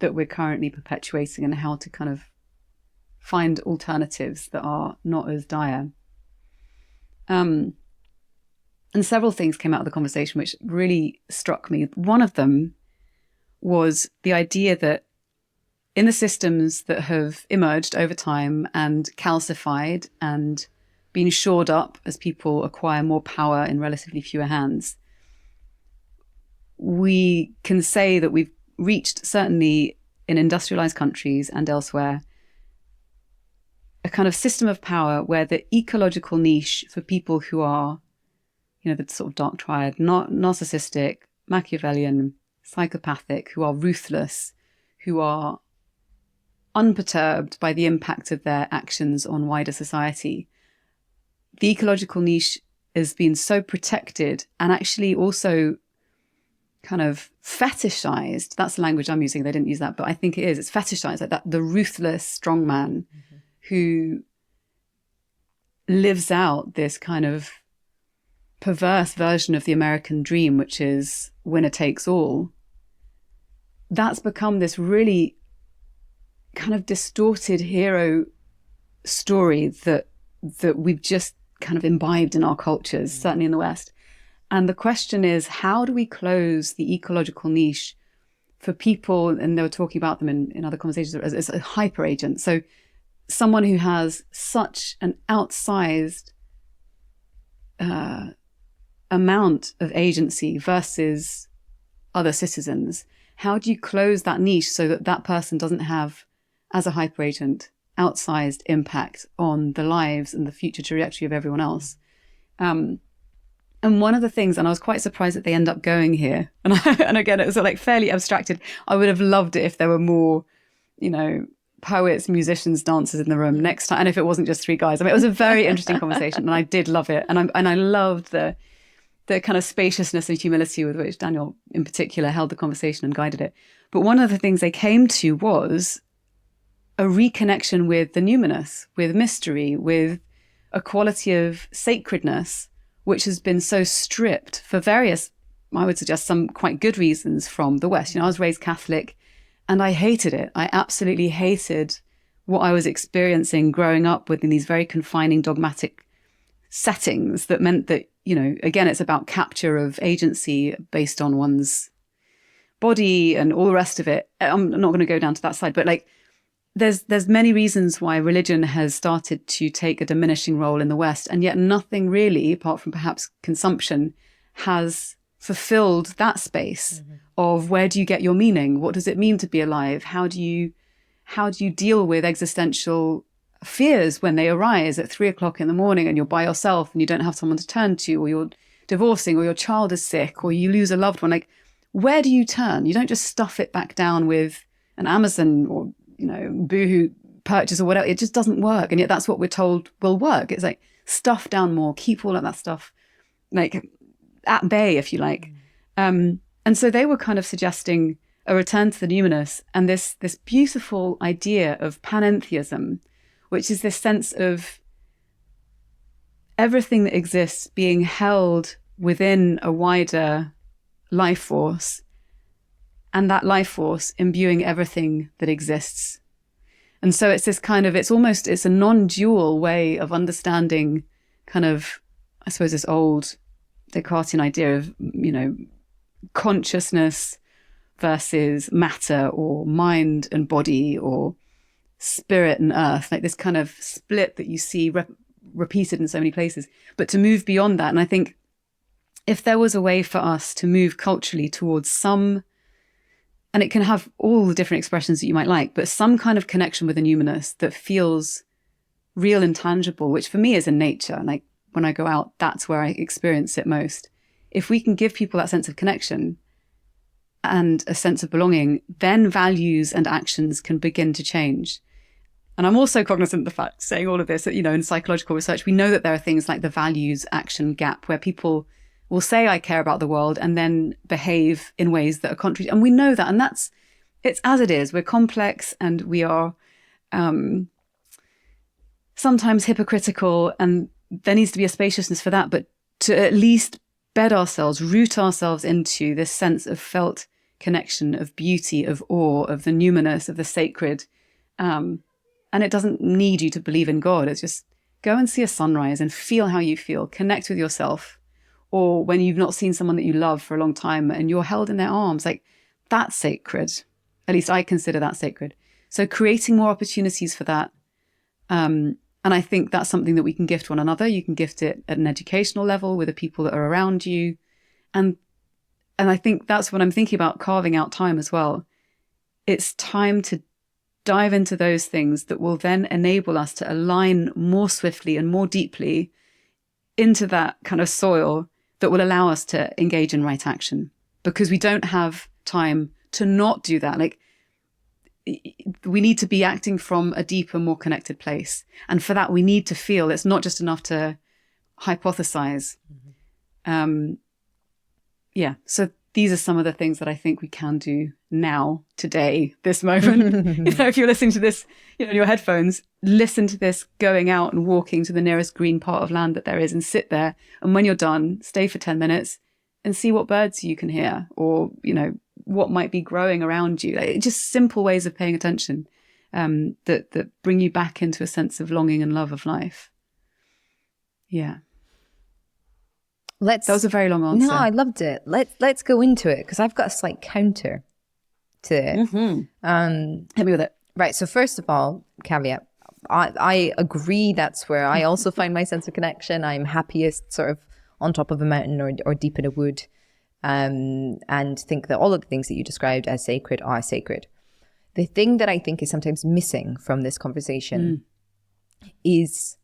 that we're currently perpetuating, and how to kind of find alternatives that are not as dire. And several things came out of the conversation which really struck me. One of them was the idea that in the systems that have emerged over time and calcified and been shored up as people acquire more power in relatively fewer hands, we can say that we've reached, certainly in industrialized countries and elsewhere, a kind of system of power where the ecological niche for people who are, the sort of dark triad, not narcissistic, Machiavellian, psychopathic, who are ruthless, who are unperturbed by the impact of their actions on wider society, the ecological niche has been so protected and actually also kind of fetishized. That's the language I'm using. They didn't use that, but I think it is. It's fetishized, like that, the ruthless strongman who lives out this kind of perverse version of the American dream, which is winner takes all. That's become this really kind of distorted hero story that we've just kind of imbibed in our cultures, certainly in the West. And the question is, how do we close the ecological niche for people, and they were talking about them in other conversations, as a hyper agent. So someone who has such an outsized amount of agency versus other citizens. How do you close that niche so that that person doesn't have, as a hyper agent, outsized impact on the lives and the future trajectory of everyone else? And one of the things, and I was quite surprised that they end up going here, and again, it was like fairly abstracted. I would have loved it if there were more, poets, musicians, dancers in the room next time, and if it wasn't just three guys. I mean, it was a very interesting conversation, and I did love it, and I loved the kind of spaciousness and humility with which Daniel, in particular, held the conversation and guided it. But one of the things they came to was a reconnection with the numinous, with mystery, with a quality of sacredness, which has been so stripped for various, I would suggest, some quite good reasons from the West. I was raised Catholic and I hated it. I absolutely hated what I was experiencing growing up within these very confining dogmatic settings that meant that, again, it's about capture of agency based on one's body and all the rest of it. I'm not going to go down to that side, but there's many reasons why religion has started to take a diminishing role in the West, and yet nothing really, apart from perhaps consumption, has fulfilled that space of where do you get your meaning? What does it mean to be alive? How do you deal with existential fears when they arise at 3:00 in the morning and you're by yourself and you don't have someone to turn to, or you're divorcing, or your child is sick, or you lose a loved one? Where do you turn? You don't just stuff it back down with an Amazon or Boohoo purchase or whatever. It just doesn't work. And yet that's what we're told will work. It's like stuff down more, keep all of that stuff at bay, if you like. And so they were kind of suggesting a return to the numinous and this beautiful idea of panentheism, which is this sense of everything that exists being held within a wider life force, and that life force imbuing everything that exists. And so it's this kind of, it's a non-dual way of understanding kind of, I suppose, this old Descartesian idea of, consciousness versus matter, or mind and body, or spirit and earth, like this kind of split that you see repeated in so many places. But to move beyond that, and I think if there was a way for us to move culturally towards some, and it can have all the different expressions that you might like, but some kind of connection with the numinous that feels real and tangible, which for me is in nature. Like when I go out, that's where I experience it most. If we can give people that sense of connection and a sense of belonging, then values and actions can begin to change. And I'm also cognizant of the fact, saying all of this, that, in psychological research, we know that there are things like the values action gap, where people will say, I care about the world, and then behave in ways that are contrary. And we know that, and it's as it is. We're complex and we are sometimes hypocritical, and there needs to be a spaciousness for that, but to at least bed ourselves, root ourselves into this sense of felt connection, of beauty, of awe, of the numinous, of the sacred. And it doesn't need you to believe in God. It's just go and see a sunrise and feel how you feel, connect with yourself. Or when you've not seen someone that you love for a long time and you're held in their arms, that's sacred. At least I consider that sacred. So creating more opportunities for that. And I think that's something that we can gift one another. You can gift it at an educational level with the people that are around you. And I think that's what I'm thinking about, carving out time as well. It's time to dive into those things that will then enable us to align more swiftly and more deeply into that kind of soil that will allow us to engage in right action, because we don't have time to not do that. We need to be acting from a deeper, more connected place. And for that, we need to feel it's not just enough to hypothesize. So these are some of the things that I think we can do now, today, this moment. If you're listening to this, in your headphones, listen to this going out and walking to the nearest green part of land that there is and sit there. And when you're done, stay for 10 minutes and see what birds you can hear or, what might be growing around you. Just simple ways of paying attention that bring you back into a sense of longing and love of life. Yeah. That was a very long answer. No, I loved it. Let's go into it because I've got a slight counter to it. Hit me with it. Right. So first of all, caveat. I agree. That's where I also find my sense of connection. I'm happiest sort of on top of a mountain or deep in a wood, and think that all of the things that you described as sacred are sacred. The thing that I think is sometimes missing from this conversation is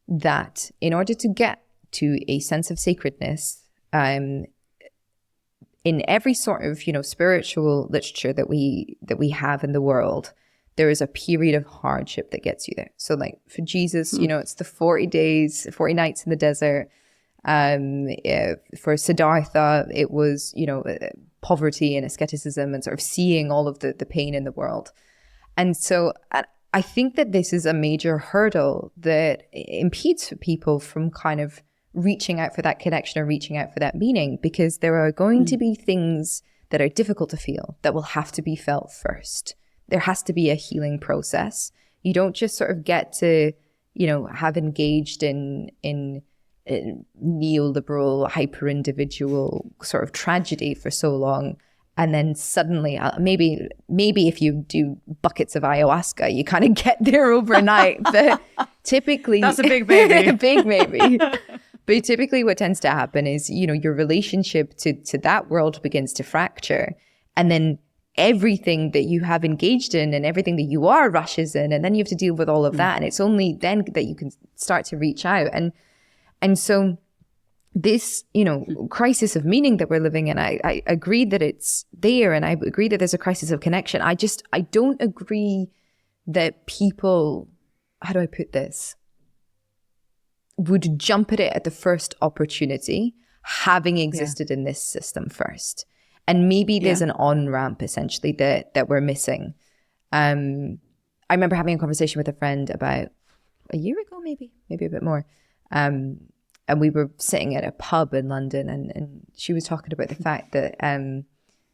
that in order to get to a sense of sacredness, in every sort of spiritual literature that we have in the world, there is a period of hardship that gets you there. So like for Jesus, it's the 40 days, 40 nights in the desert. For Siddhartha, it was poverty and asceticism and sort of seeing all of the pain in the world. And so I think that this is a major hurdle that impedes people from kind of reaching out for that connection or reaching out for that meaning, because there are going to be things that are difficult to feel that will have to be felt first. There has to be a healing process. You don't just sort of get to, have engaged in neoliberal, hyper-individual sort of tragedy for so long. And then suddenly, maybe if you do buckets of ayahuasca, you kind of get there overnight. But typically... That's a big baby. A big baby. But typically what tends to happen is, your relationship to that world begins to fracture. And then everything that you have engaged in and everything that you are rushes in. And then you have to deal with all of that. And it's only then that you can start to reach out. And so this, crisis of meaning that we're living in, I agree that it's there. And I agree that there's a crisis of connection. I don't agree that people, how do I put this, would jump at it at the first opportunity, having existed in this system first. And maybe there's an on-ramp essentially that we're missing. I remember having a conversation with a friend about a year ago, maybe a bit more. And we were sitting at a pub in London and she was talking about the fact that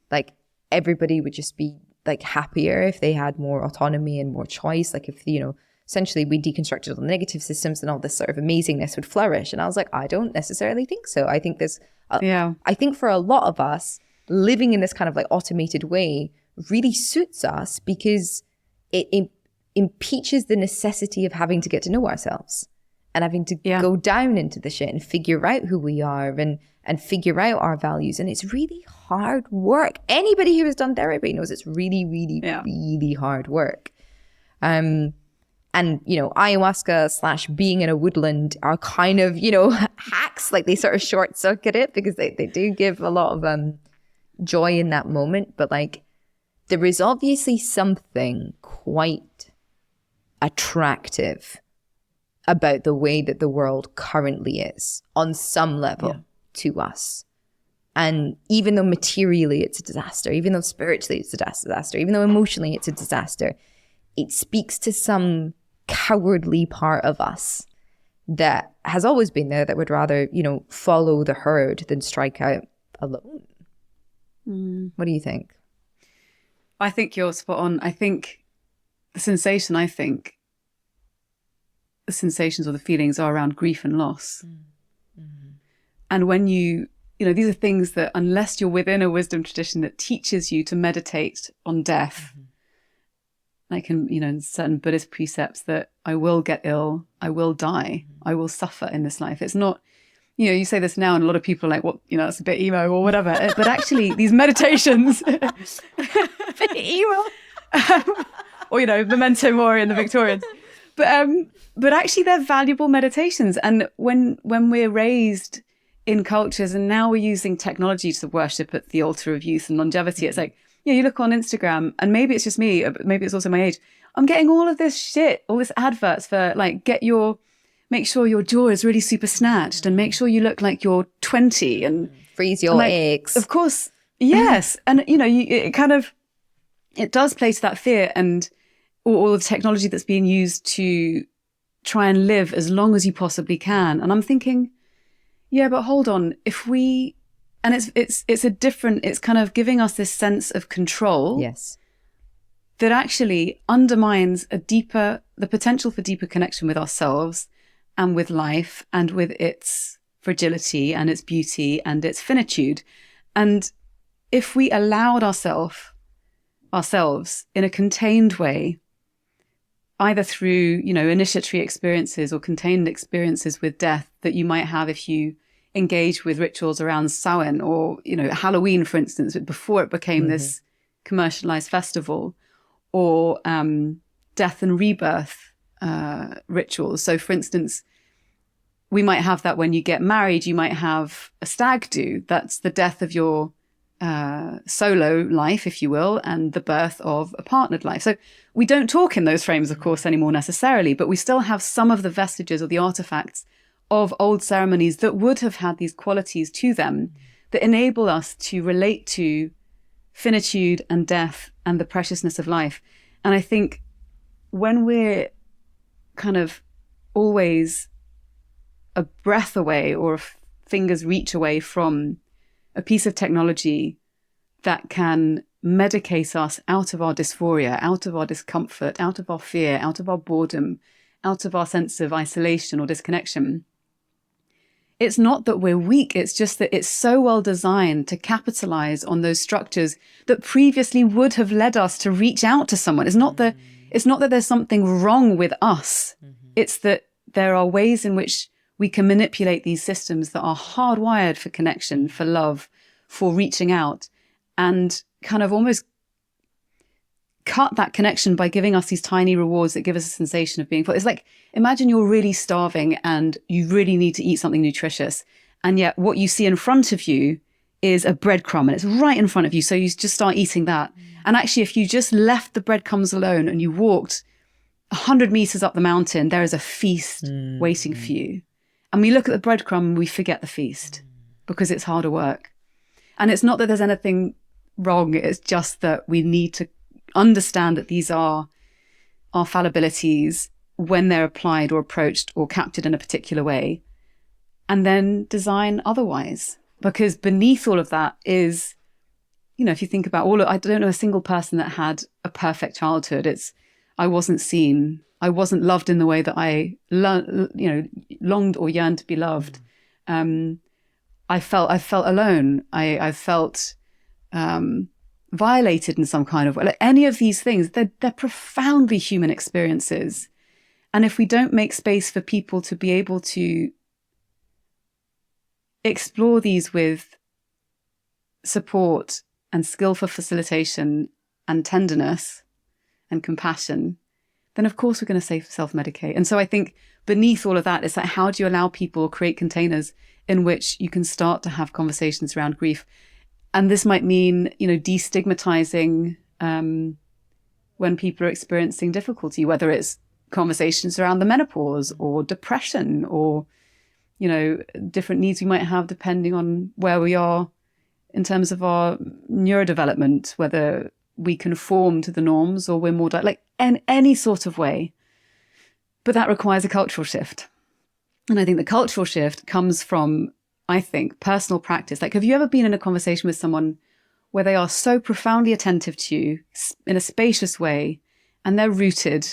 like everybody would just be like happier if they had more autonomy and more choice. Like if, essentially we deconstructed all the negative systems and all this sort of amazingness would flourish. And I was like, I don't necessarily think so. I think I think for a lot of us, living in this kind of like automated way really suits us because it impeaches the necessity of having to get to know ourselves and having to go down into the shit and figure out who we are and figure out our values. And it's really hard work. Anybody who has done therapy knows it's really, really, really hard work. And, ayahuasca / being in a woodland are kind of, hacks, like they sort of short circuit it because they do give a lot of joy in that moment. But like there is obviously something quite attractive about the way that the world currently is on some level to us. And even though materially it's a disaster, even though spiritually it's a disaster, even though emotionally it's a disaster, it speaks to some cowardly part of us that has always been there that would rather, follow the herd than strike out alone. What do you think? I think you're spot on. I think the sensations or the feelings are around grief and loss. And when these are things that unless you're within a wisdom tradition that teaches you to meditate on death, like in certain Buddhist precepts that I will get ill, I will die, I will suffer in this life. It's not, you say this now and a lot of people are like, well, that's a bit emo or whatever. But actually these meditations, bit emo, or, Memento Mori in the Victorians. But actually they're valuable meditations. And when we're raised in cultures and now we're using technology to worship at the altar of youth and longevity, it's like, you look on Instagram and maybe it's just me, but maybe it's also my age. I'm getting all of this shit, all this adverts for like, get your make sure your jaw is really super snatched and make sure you look like you're 20 and freeze your eggs. Of course, yes. And, it does play to that fear and all the technology that's being used to try and live as long as you possibly can. And I'm thinking, yeah, but hold on, and it's kind of giving us this sense of control. Yes. That actually undermines the potential for deeper connection with ourselves and with life and with its fragility and its beauty and its finitude. And if we allowed ourselves in a contained way, either through, initiatory experiences or contained experiences with death that you might have if you engage with rituals around Samhain or, Halloween, for instance, before it became this commercialized festival, or death and rebirth rituals. So, for instance, we might have that when you get married, you might have a stag do. That's the death of your solo life, if you will, and the birth of a partnered life. So we don't talk in those frames, of course, anymore necessarily, but we still have some of the vestiges or the artifacts of old ceremonies that would have had these qualities to them that enable us to relate to finitude and death and the preciousness of life. And I think when we're kind of always a breath away or a finger's reach away from a piece of technology that can medicate us out of our dysphoria, out of our discomfort, out of our fear, out of our boredom, out of our sense of isolation or disconnection, it's not that we're weak. It's just that it's so well designed to capitalize on those structures that previously would have led us to reach out to someone. It's not that there's something wrong with us. It's that there are ways in which we can manipulate these systems that are hardwired for connection, for love, for reaching out, and kind of almost cut that connection by giving us these tiny rewards that give us a sensation of being full. It's like, imagine you're really starving and you really need to eat something nutritious. And yet what you see in front of you is a breadcrumb and it's right in front of you. So you just start eating that. And actually, if you just left the breadcrumbs alone and you walked 100 meters up the mountain, there is a feast waiting for you. And we look at the breadcrumb and we forget the feast because it's harder work. And it's not that there's anything wrong. It's just that we need to understand that these are our fallibilities when they're applied or approached or captured in a particular way, and then design otherwise. Because beneath all of that is, if you think about I don't know a single person that had a perfect childhood. It's, I wasn't seen. I wasn't loved in the way that I, longed or yearned to be loved. I felt alone. I felt violated in some kind of way. Like any of these things, they're profoundly human experiences. And if we don't make space for people to be able to explore these with support and skillful facilitation and tenderness and compassion, then of course we're going to self-medicate. And so I think beneath all of that is like, how do you allow people create containers in which you can start to have conversations around grief? And this might mean, destigmatizing when people are experiencing difficulty, whether it's conversations around the menopause or depression or, different needs we might have depending on where we are in terms of our neurodevelopment, whether we conform to the norms or we're more in any sort of way. But that requires a cultural shift. And I think the cultural shift comes from, I think, personal practice. Like, have you ever been in a conversation with someone where they are so profoundly attentive to you in a spacious way and they're rooted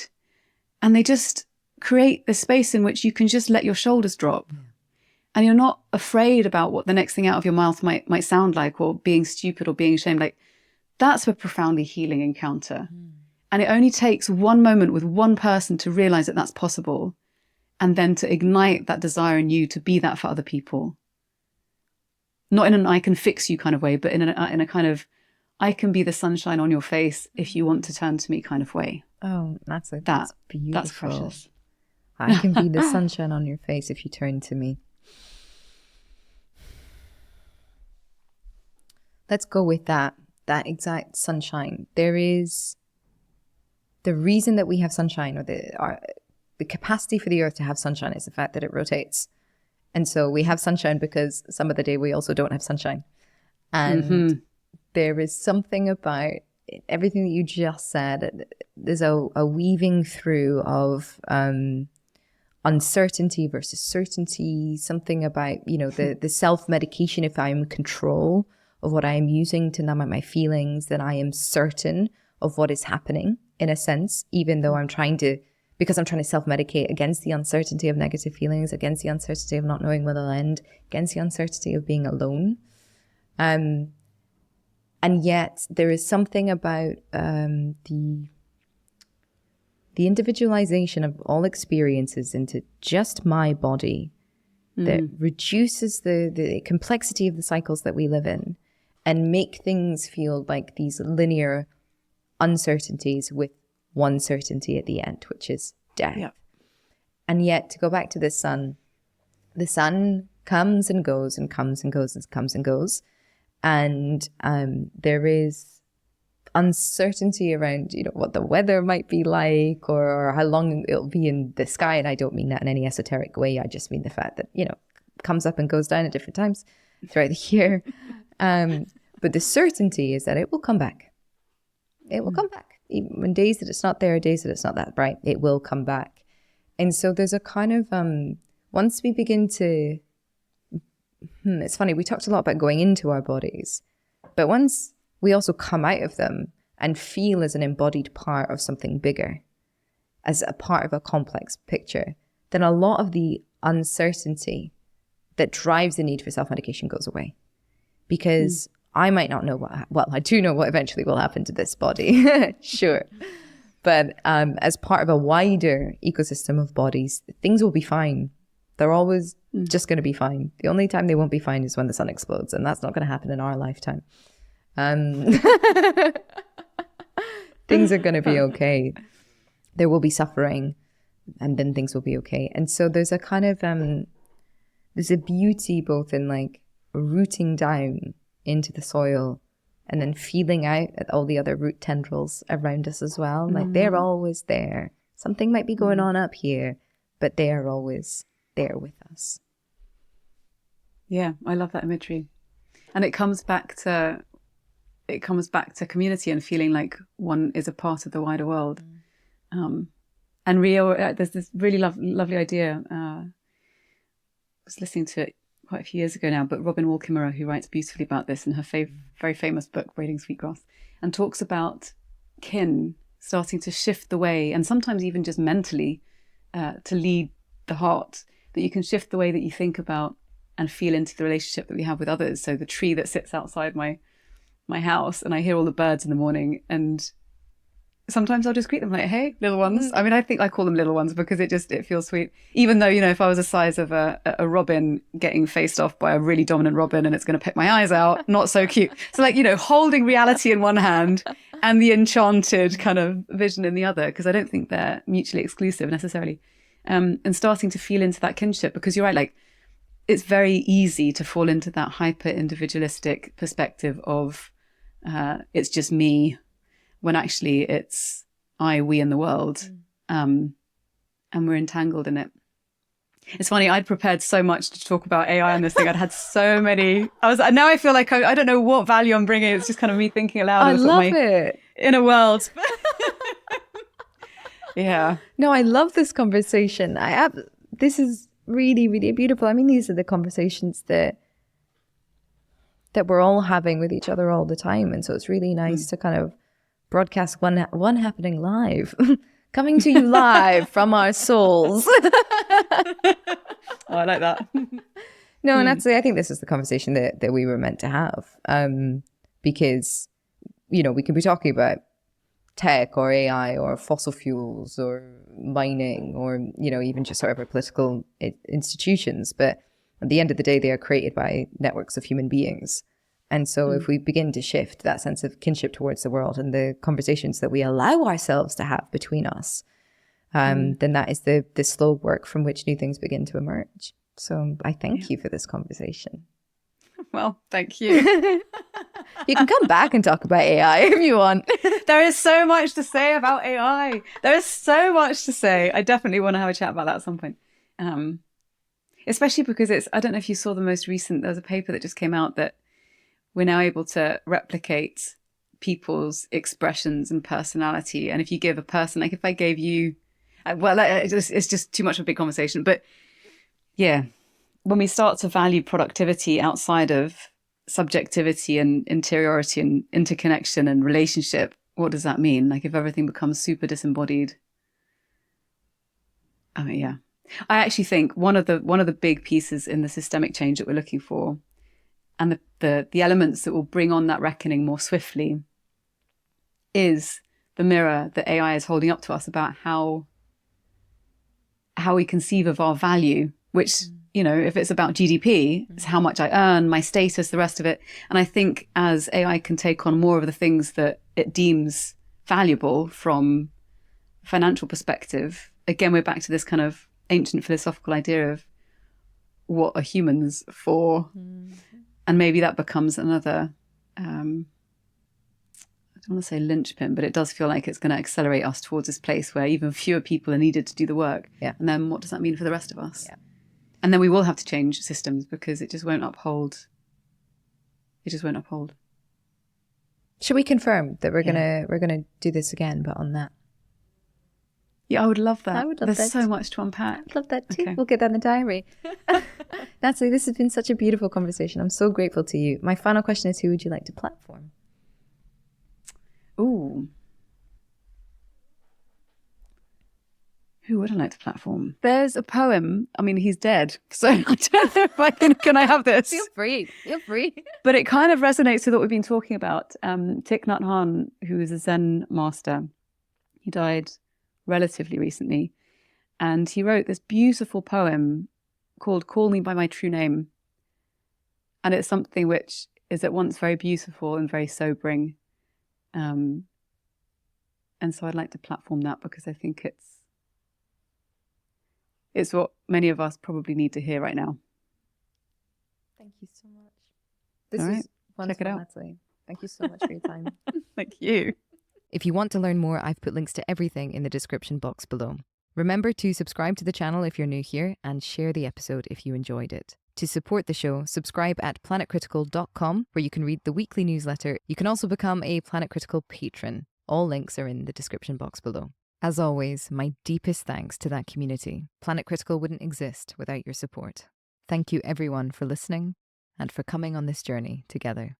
and they just create this space in which you can just let your shoulders drop and you're not afraid about what the next thing out of your mouth might sound like, or being stupid or being ashamed? Like, that's a profoundly healing encounter. And it only takes one moment with one person to realize that that's possible, and then to ignite that desire in you to be that for other people. Not in an I can fix you kind of way, but in a kind of I can be the sunshine on your face if you want to turn to me kind of way. Oh, that's beautiful. That's precious. I can be the sunshine on your face if you turn to me. Let's go with that exact sunshine. There is the reason that we have sunshine, or the capacity for the Earth to have sunshine is the fact that it rotates. And so we have sunshine because some of the day we also don't have sunshine. And there is something about everything that you just said. There's a weaving through of uncertainty versus certainty, something about, the self-medication. If I'm in control of what I am using to numb out my feelings, then I am certain of what is happening in a sense, even though because I'm trying to self-medicate against the uncertainty of negative feelings, against the uncertainty of not knowing where they'll end, against the uncertainty of being alone. And yet there is something about the individualization of all experiences into just my body that reduces the complexity of the cycles that we live in and make things feel like these linear uncertainties with one certainty at the end, which is death. Yep. And yet, to go back to the sun comes and goes and comes and goes and comes and goes. And there is uncertainty around, what the weather might be like or how long it'll be in the sky. And I don't mean that in any esoteric way. I just mean the fact that, it comes up and goes down at different times throughout the year. But the certainty is that it will come back. It will come back. Even when days that it's not there, days that it's not that bright, it will come back. And so there's a kind of, once we begin to, it's funny, we talked a lot about going into our bodies, but once we also come out of them and feel as an embodied part of something bigger, as a part of a complex picture, then a lot of the uncertainty that drives the need for self-medication goes away. Because I might not know I do know what eventually will happen to this body, sure. But as part of a wider ecosystem of bodies, things will be fine. They're always just going to be fine. The only time they won't be fine is when the sun explodes, and that's not going to happen in our lifetime. Things are going to be okay. There will be suffering, and then things will be okay. And so there's a kind of, there's a beauty both in like rooting down into the soil and then feeling out at all the other root tendrils around us as well. Like they're always there. Something might be going on up here, but they are always there with us. Yeah, I love that imagery. And it comes back to community and feeling like one is a part of the wider world. And there's this really lovely idea. I was listening to it quite a few years ago now, but Robin Wall Kimmerer, who writes beautifully about this in her very famous book, Braiding Sweetgrass, and talks about kin starting to shift the way, and sometimes even just mentally, to lead the heart, that you can shift the way that you think about and feel into the relationship that we have with others. So the tree that sits outside my house, and I hear all the birds in the morning, and sometimes I'll just greet them like, hey, little ones. I mean, I think I call them little ones because it feels sweet. Even though, if I was the size of a robin getting faced off by a really dominant robin and it's going to pick my eyes out, not so cute. So like, holding reality in one hand and the enchanted kind of vision in the other, because I don't think they're mutually exclusive necessarily. And starting to feel into that kinship, because you're right, like it's very easy to fall into that hyper individualistic perspective of it's just me, when actually it's I, we, and the world, and we're entangled in it. It's funny, I'd prepared so much to talk about AI on this thing. I'd had so many. Now I feel like I don't know what value I'm bringing. It's just kind of me thinking aloud. I love it. Inner world. Yeah. No, I love this conversation. This is really, really beautiful. I mean, these are the conversations that we're all having with each other all the time. And so it's really nice to kind of broadcast one happening live, coming to you live from our souls. Oh, I like that. No, and actually, I think this is the conversation that we were meant to have, because, we can be talking about tech or AI or fossil fuels or mining or, even just sort of our political institutions. But at the end of the day, they are created by networks of human beings. And so if we begin to shift that sense of kinship towards the world and the conversations that we allow ourselves to have between us, then that is the slow work from which new things begin to emerge. So I thank you for this conversation. Well, thank you. You can come back and talk about AI if you want. There is so much to say about AI. There is so much to say. I definitely want to have a chat about that at some point. Especially because I don't know if you saw there's a paper that just came out that we're now able to replicate people's expressions and personality. And if you give a person, like if I gave you, it's just too much of a big conversation. But yeah, when we start to value productivity outside of subjectivity and interiority and interconnection and relationship, what does that mean? Like if everything becomes super disembodied. I mean, yeah. I actually think one of the big pieces in the systemic change that we're looking for, and the elements that will bring on that reckoning more swiftly, is the mirror that AI is holding up to us about how we conceive of our value, which, you know, if it's about GDP, it's how much I earn, my status, the rest of it. And I think as AI can take on more of the things that it deems valuable from a financial perspective, again, we're back to this kind of ancient philosophical idea of what are humans for? And maybe that becomes another, I don't want to say linchpin, but it does feel like it's going to accelerate us towards this place where even fewer people are needed to do the work. Yeah. And then what does that mean for the rest of us? Yeah. And then we will have to change systems because it just won't uphold. It just won't uphold. Should we confirm that we're gonna do this again, but on that? Yeah, I would love that. I would love There's that. so much to unpack. I'd love that too. Okay. We'll get that in the diary. Nathalie, this has been such a beautiful conversation. I'm so grateful to you. My final question is, who would you like to platform? Ooh. Who would I like to platform? There's a poem. I mean, he's dead, so I don't know if I can I have this? Feel free. Feel free. But it kind of resonates with what we've been talking about. Thich Nhat Hanh, who is a Zen master, he died relatively recently, and he wrote this beautiful poem called "Call Me by My True Name," and it's something which is at once very beautiful and very sobering. And so I'd like to platform that because I think it's what many of us probably need to hear right now. Thank you so much. This All right. is wonderful, Check it out. Nathalie. Thank you so much for your time. Thank you. If you want to learn more, I've put links to everything in the description box below. Remember to subscribe to the channel if you're new here and share the episode if you enjoyed it. To support the show, subscribe at planetcritical.com, where you can read the weekly newsletter. You can also become a Planet Critical patron. All links are in the description box below. As always, my deepest thanks to that community. Planet Critical wouldn't exist without your support. Thank you everyone for listening and for coming on this journey together.